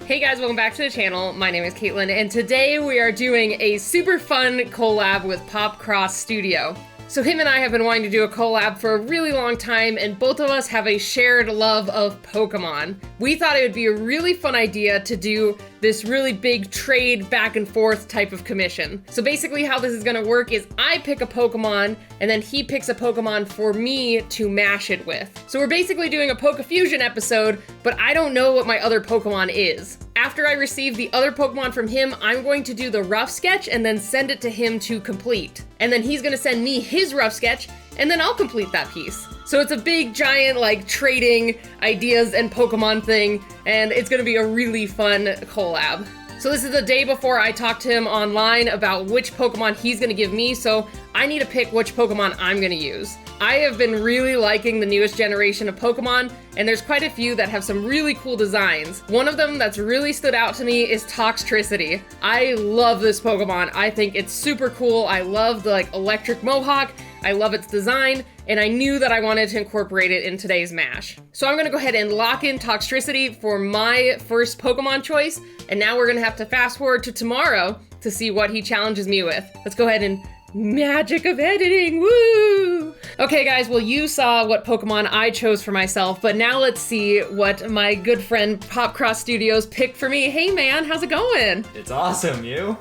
Hey guys, welcome back to the channel. My name is Katelyn, and today we are doing a super fun collab with PopCross Studio. So him and I have been wanting to do a collab for a really long time, and both of us have a shared love of Pokemon. We thought it would be a really fun idea to do this really big trade back and forth type of commission. So basically how this is gonna work is I pick a Pokemon, and then he picks a Pokemon for me to mash it with. So we're basically doing a PokeFusion episode, but I don't know what my other Pokemon is. After I receive the other Pokemon from him, I'm going to do the rough sketch and then send it to him to complete. And then he's gonna send me his rough sketch, and then I'll complete that piece. So it's a big, giant, like, trading ideas and Pokemon thing, and it's gonna be a really fun collab. So this is the day before I talk to him online about which Pokemon he's gonna give me, so I need to pick which Pokemon I'm gonna use. I have been really liking the newest generation of Pokemon, and there's quite a few that have some really cool designs. One of them that's really stood out to me is Toxtricity. I love this Pokemon. I think it's super cool. I love the electric mohawk. I love its design, and I knew that I wanted to incorporate it in today's mash. So I'm gonna go ahead and lock in Toxtricity for my first Pokemon choice, and now we're gonna have to fast forward to tomorrow to see what he challenges me with. Let's go ahead and magic of editing, woo! Okay guys, well you saw what Pokemon I chose for myself, but now let's see what my good friend PopCross Studios picked for me. Hey man, how's it going? It's awesome, you?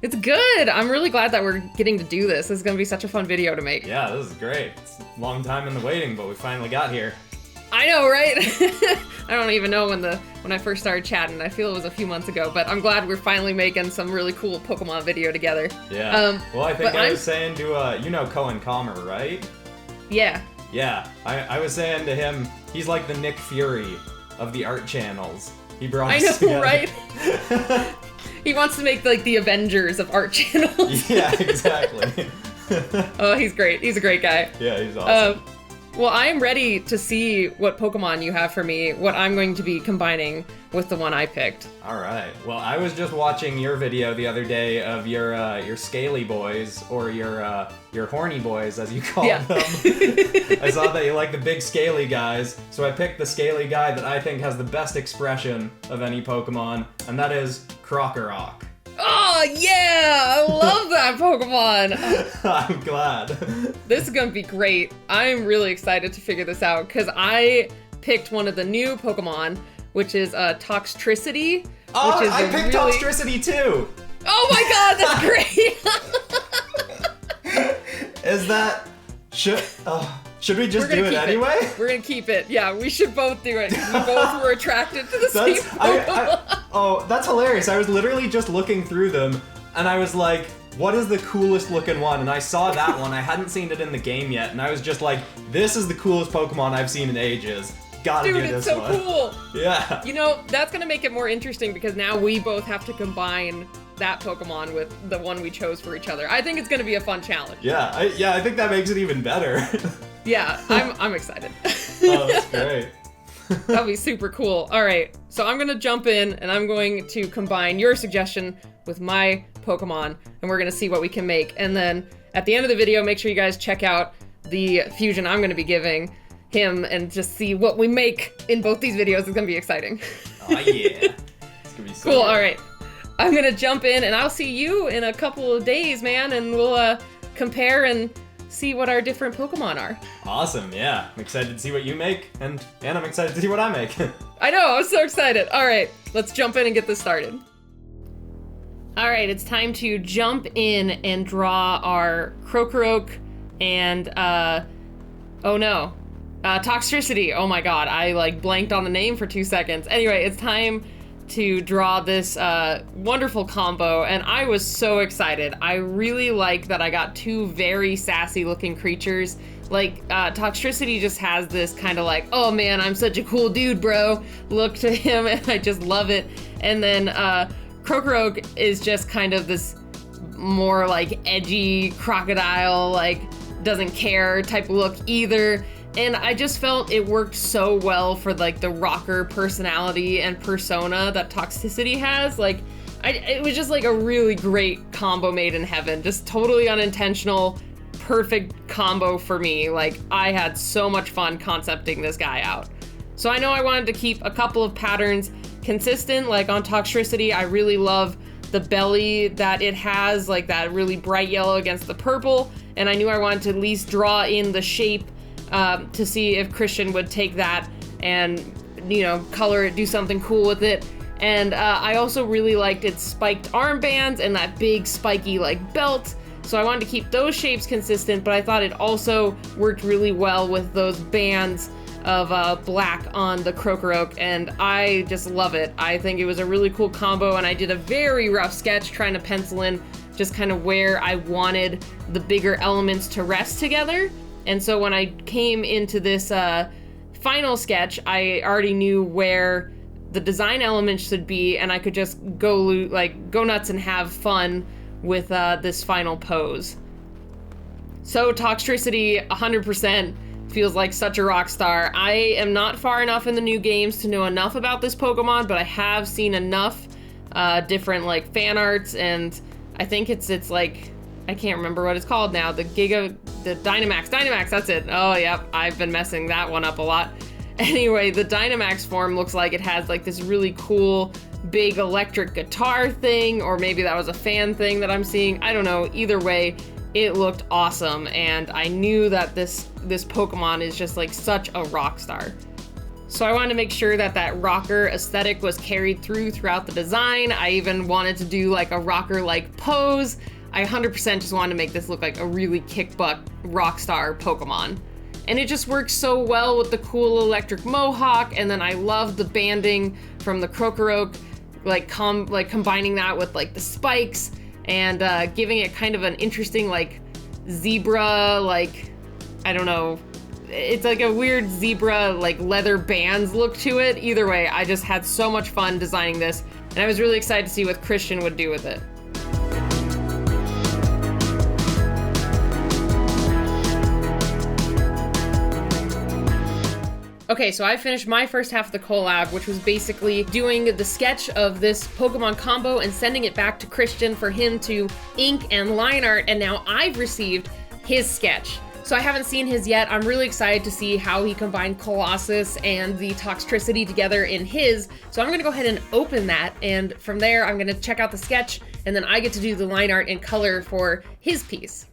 It's good. I'm really glad that we're getting to do this. This is gonna be such a fun video to make. Yeah, this is great. It's a long time in the waiting, but we finally got here. I know, right? I don't even know when I first started chatting. I feel it was a few months ago, but I'm glad we're finally making some really cool Pokemon video together. Yeah. Well, I think I was saying to, you know Cohen Calmer, right? Yeah. Yeah. I was saying to him, he's like the Nick Fury of the art channels. He brought us together. Right? He wants to make like the Avengers of art channels. Yeah, exactly. Oh, he's great. He's a great guy. Yeah, he's awesome. Well, I am ready to see what Pokemon you have for me, what I'm going to be combining with the one I picked. All right. Well, I was just watching your video the other day of your scaly boys, or your horny boys, as you call them. I saw that you like the big scaly guys, so I picked the scaly guy that I think has the best expression of any Pokemon, and that is Krokorok. Oh, yeah! I love that Pokemon! I'm glad. This is gonna be great. I'm really excited to figure this out, because I picked one of the new Pokemon, which is Toxtricity. Oh, which is I picked Toxtricity too! Oh my god, that's great! Is that... Should we just do it anyway? We're gonna keep it. Yeah, we should both do it. We both were attracted to the same Pokemon. Oh, that's hilarious. I was literally just looking through them, and I was like, what is the coolest looking one? And I saw that one. I hadn't seen it in the game yet, and I was just like, this is the coolest Pokemon I've seen in ages. Gotta do this one. Dude, it's so cool. Yeah. You know, that's gonna make it more interesting, because now we both have to combine that Pokemon with the one we chose for each other. I think it's gonna be a fun challenge. Yeah, I think that makes it even better. Yeah, I'm excited. Oh, that's great. That'll be super cool. All right, so I'm gonna jump in and I'm going to combine your suggestion with my Pokemon, and we're gonna see what we can make. And then at the end of the video, make sure you guys check out the fusion I'm gonna be giving him and just see what we make in both these videos. It's gonna be exciting. Oh yeah, it's gonna be so cool. good. All right, I'm gonna jump in and I'll see you in a couple of days, man, and we'll compare and see what our different Pokemon are. Awesome, yeah. I'm excited to see what you make, and I'm excited to see what I make. I know, I'm so excited. All right, let's jump in and get this started. All right, it's time to jump in and draw our Krokorok and, Toxtricity. Oh my god, I blanked on the name for 2 seconds. Anyway, it's time to draw this wonderful combo, and I was so excited. I really like that I got two very sassy looking creatures. Toxtricity just has this kind of like, oh man, I'm such a cool dude, bro, look to him, and I just love it. And then Krokorok is just kind of this more like edgy crocodile, doesn't care type of look either. And I just felt it worked so well for the rocker personality and persona that Toxtricity has. It was just a really great combo made in heaven. Just totally unintentional, perfect combo for me. I had so much fun concepting this guy out. So I know I wanted to keep a couple of patterns consistent. Like on Toxtricity, I really love the belly that it has, like that really bright yellow against the purple, and I knew I wanted to at least draw in the shape to see if Christian would take that and, you know, color it, do something cool with it. And I also really liked its spiked armbands and that big spiky like belt, so I wanted to keep those shapes consistent, but I thought it also worked really well with those bands of black on the Krokorok, and I just love it. I think it was a really cool combo, and I did a very rough sketch trying to pencil in just kind of where I wanted the bigger elements to rest together. And so when I came into this final sketch, I already knew where the design elements should be, and I could just go nuts and have fun with this final pose. So Toxtricity 100% feels like such a rock star. I am not far enough in the new games to know enough about this Pokemon, but I have seen enough different like fan arts, and I think it's like, I can't remember what it's called now, the Dynamax, that's it. Oh yep, I've been messing that one up a lot. Anyway, the Dynamax form looks like it has like this really cool big electric guitar thing, or maybe that was a fan thing that I'm seeing. I don't know. Either way, it looked awesome, and I knew that this Pokemon is just like such a rock star. So I wanted to make sure that that rocker aesthetic was carried throughout the design. I even wanted to do like a rocker-like pose. I 100% just wanted to make this look like a really kick-butt rock star Pokemon. And it just works so well with the cool electric mohawk, and then I love the banding from the Krokorok, like combining that with like the spikes and giving it kind of an interesting like zebra, like, I don't know, it's like a weird zebra like leather bands look to it. Either way, I just had so much fun designing this, and I was really excited to see what Christian would do with it. Okay, so I finished my first half of the collab, which was basically doing the sketch of this Pokemon combo and sending it back to Christian for him to ink and line art, and now I've received his sketch. So I haven't seen his yet. I'm really excited to see how he combined Colossus and the Toxtricity together in his. So I'm gonna go ahead and open that, and from there I'm gonna check out the sketch, and then I get to do the line art and color for his piece.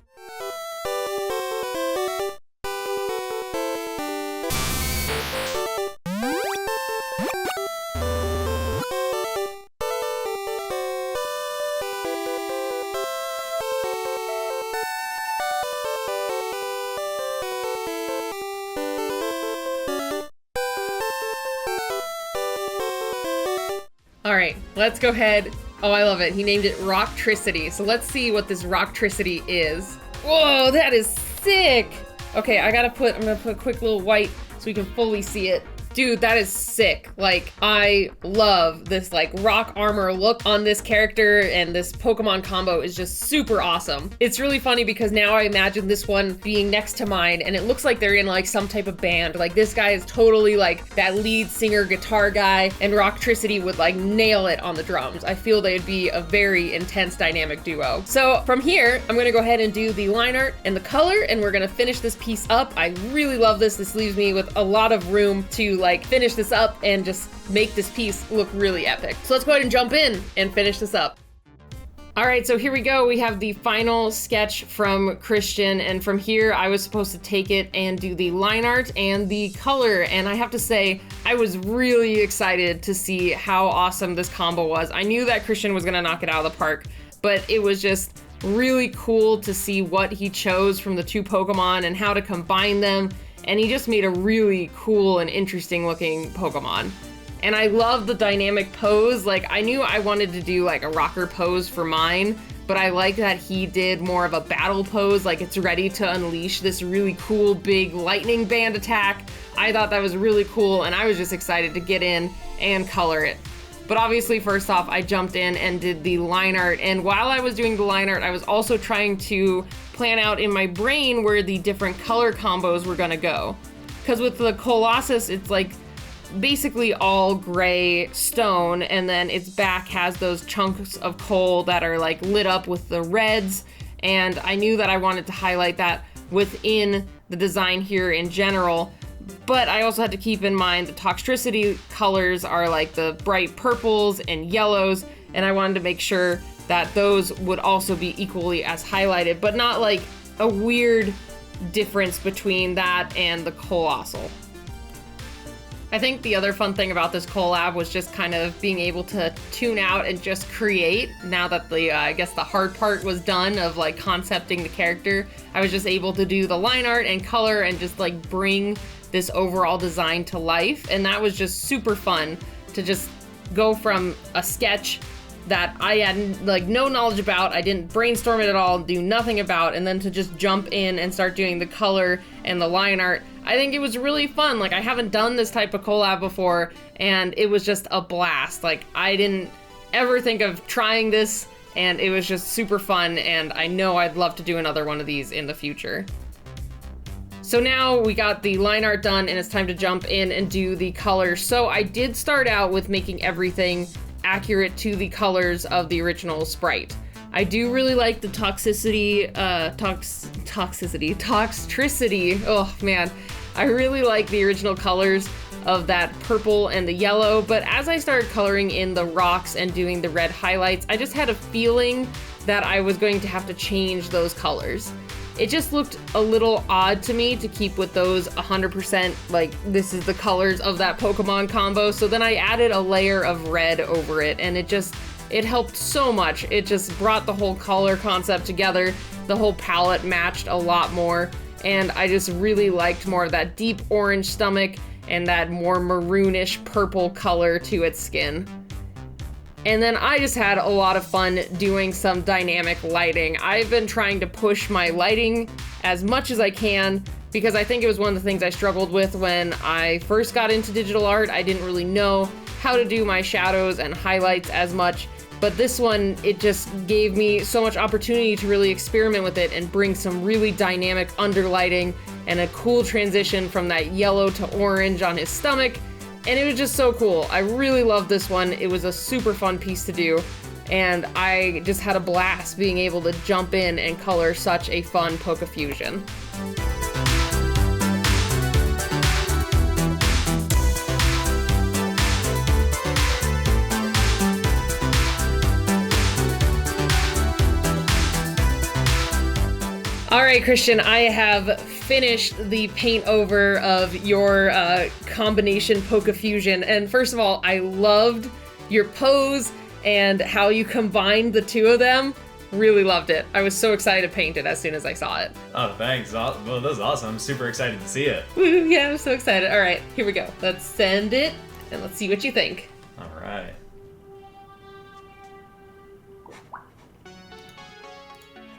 All right, let's go ahead. Oh, I love it. He named it Rocktricity. So let's see what this Rocktricity is. Whoa, that is sick. Okay, I'm gonna put a quick little white so we can fully see it. Dude, that is sick. Like, I love this like rock armor look on this character, and this Pokemon combo is just super awesome. It's really funny because now I imagine this one being next to mine, and it looks like they're in like some type of band. Like, this guy is totally like that lead singer guitar guy, and Rocktricity would like nail it on the drums. I feel they'd be a very intense dynamic duo. So from here, I'm gonna go ahead and do the line art and the color, and we're gonna finish this piece up. I really love this. This leaves me with a lot of room to like finish this up and just make this piece look really epic. So let's go ahead and jump in and finish this up. All right, so here we go. We have the final sketch from Christian, and from here I was supposed to take it and do the line art and the color, and I have to say I was really excited to see how awesome this combo was. I knew that Christian was gonna knock it out of the park, but it was just really cool to see what he chose from the two Pokemon and how to combine them, and he just made a really cool and interesting looking Pokemon. And I love the dynamic pose. Like, I knew I wanted to do like a rocker pose for mine, but I like that he did more of a battle pose, like it's ready to unleash this really cool big lightning band attack. I thought that was really cool, and I was just excited to get in and color it. But obviously, first off, I jumped in and did the line art, and while I was doing the line art, I was also trying to plan out in my brain where the different color combos were gonna go. Because with the Colossus, it's like basically all gray stone, and then its back has those chunks of coal that are like lit up with the reds, and I knew that I wanted to highlight that within the design here in general. But I also had to keep in mind the Toxtricity colors are like the bright purples and yellows, and I wanted to make sure that those would also be equally as highlighted, but not like a weird difference between that and the Coalossal. I think the other fun thing about this collab was just kind of being able to tune out and just create. Now that the, I guess the hard part was done of like concepting the character, I was just able to do the line art and color and just like bring this overall design to life. And that was just super fun to just go from a sketch that I had like no knowledge about, I didn't brainstorm it at all, do nothing about, and then to just jump in and start doing the color and the line art. I think it was really fun. Like, I haven't done this type of collab before, and it was just a blast. Like, I didn't ever think of trying this, and it was just super fun, and I know I'd love to do another one of these in the future. So now we got the line art done, and it's time to jump in and do the colors. So I did start out with making everything accurate to the colors of the original sprite. I do really like the toxtricity. Oh man, I really like the original colors of that purple and the yellow, but as I started coloring in the rocks and doing the red highlights, I just had a feeling that I was going to have to change those colors. It just looked a little odd to me to keep with those 100%, like, this is the colors of that Pokemon combo. So then I added a layer of red over it, and it helped so much. It just brought the whole color concept together. The whole palette matched a lot more, and I just really liked more of that deep orange stomach and that more maroonish purple color to its skin. And then I just had a lot of fun doing some dynamic lighting. I've been trying to push my lighting as much as I can because I think it was one of the things I struggled with when I first got into digital art. I didn't really know how to do my shadows and highlights as much, but this one, it just gave me so much opportunity to really experiment with it and bring some really dynamic underlighting and a cool transition from that yellow to orange on his stomach. And it was just so cool. I really loved this one. It was a super fun piece to do, and I just had a blast being able to jump in and color such a fun PokeFusion. All right, Christian, I have finished the paint over of your combination PokeFusion. And first of all, I loved your pose and how you combined the two of them. Really loved it. I was so excited to paint it as soon as I saw it. Oh, thanks. Well, that was awesome. I'm super excited to see it. Woo, yeah, I'm so excited. All right, here we go. Let's send it and let's see what you think. All right.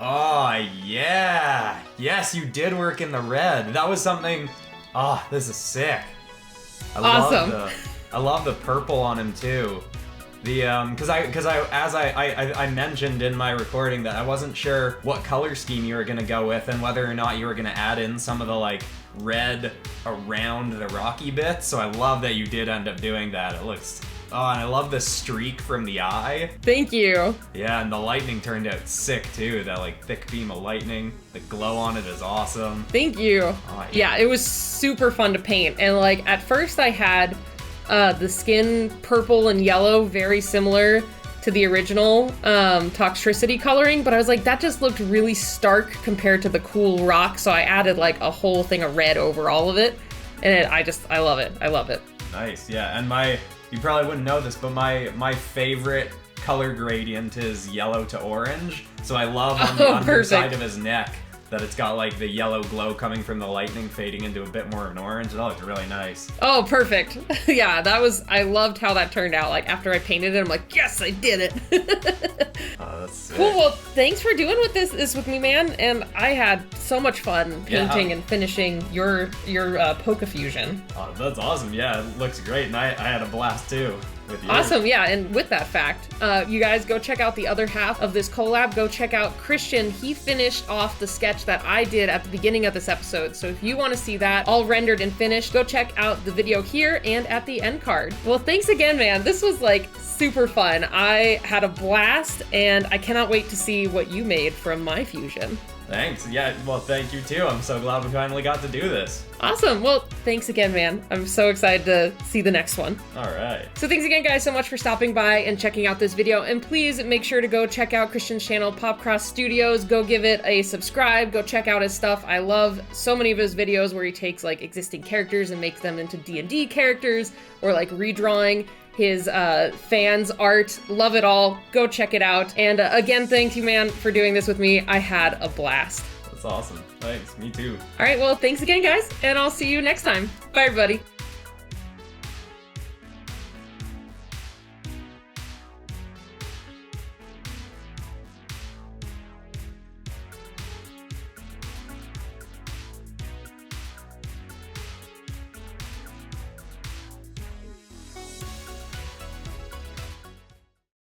Oh, yeah. Yes, you did work in the red. That was something. Oh, this is sick. Awesome. I love the purple on him too. The because I mentioned in my recording that I wasn't sure what color scheme you were gonna go with and whether or not you were gonna add in some of the like red around the rocky bits. So I love that you did end up doing that. It looks. Oh, and I love the streak from the eye. Thank you. Yeah, and the lightning turned out sick too. That like thick beam of lightning. The glow on it is awesome. Thank you. Oh, yeah, it was super fun to paint. And like at first I had the skin purple and yellow, very similar to the original Toxtricity coloring, but I was like, that just looked really stark compared to the cool rock. So I added like a whole thing of red over all of it. And I love it. I love it. Nice, yeah. And you probably wouldn't know this, but my favorite color gradient is yellow to orange. So I love on the underside of his neck that it's got like the yellow glow coming from the lightning fading into a bit more of an orange. It looked really nice. Oh, perfect. Yeah, I loved how that turned out. Like after I painted it, I'm like, yes, I did it. Oh, that's sick. Cool. Well, thanks for doing this with me, man. And I had so much fun painting and finishing your PokeFusion. Oh, that's awesome. Yeah, it looks great. And I had a blast too. Awesome, yeah, and with that fact, you guys go check out the other half of this collab. Go check out Christian. He finished off the sketch that I did at the beginning of this episode. So if you want to see that all rendered and finished, go check out the video here and at the end card. Well, thanks again, man. This was like super fun. I had a blast, and I cannot wait to see what you made from my fusion. Thanks. Yeah, well, thank you too. I'm so glad we finally got to do this. Awesome. Well, thanks again, man. I'm so excited to see the next one. All right. So thanks again, guys, so much for stopping by and checking out this video. And please make sure to go check out Christian's channel, PopCross Studios. Go give it a subscribe. Go check out his stuff. I love so many of his videos where he takes like existing characters and makes them into D&D characters, or like redrawing his fans' art. Love it all. Go check it out. And again, thank you, man, for doing this with me. I had a blast. That's awesome. Thanks. Me too. All right, well, thanks again, guys, and I'll see you next time. Bye, everybody.